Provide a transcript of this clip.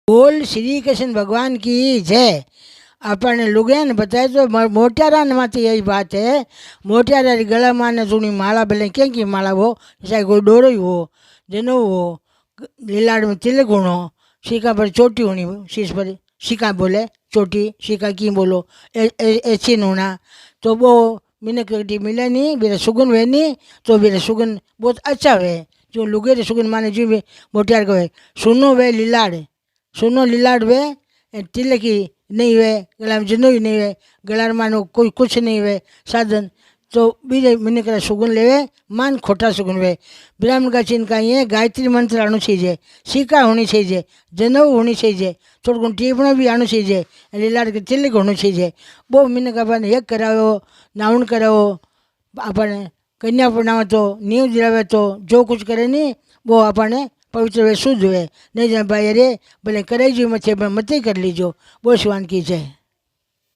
बोल श्री कृष्ण भगवान की जय। अपन लुगे ने बताए तो मोटियारा माथे यही बात है। मोटियारा गला माने सुनी माला भले क्या की माला वो चाहे कोई डोरो ही हो जनो हो लीलाड़ में तिलक होनो सीका पर चोटी होनी शीश पर सीका बोले चोटी सीका की बोलो ऐसी होना तो वो मैंने कटी मिले नहीं मेरे सुगुन वे नहीं तो मेरे सुगुन बहुत अच्छा वे जो लुगे रे सुगुन माने जी मोटियार को सुनो वे लीलाड़ सुनो लीलाड़ वे तिलकी नहीं वे गला में जनो ही नहीं वे गला मानो कोई कुछ नहीं वे साधन तो बीजे मैंने करे सुगुन लेवे मान खोटा सुगुन वे ब्राह्मण का चिन्ह का ये गायत्री मंत्र आना चाहिए सिक्का होनी चाहिए जनेऊ होनी चाहिए थोड़ा गुण टीपणो भी आना चाहिए लीलाड़ के तिलक होना चाहिए वो मैंने कहा अपन एक कराओ नाउन कराओ अपन कन्या पढ़ाओ तो नींव दिलावे तो जो कुछ करे नहीं वो अपन पवित्र वे शुद्ध हुए नहीं जाए भाई अरे भले करे जी मत कर लीजो वो शिवान की जय।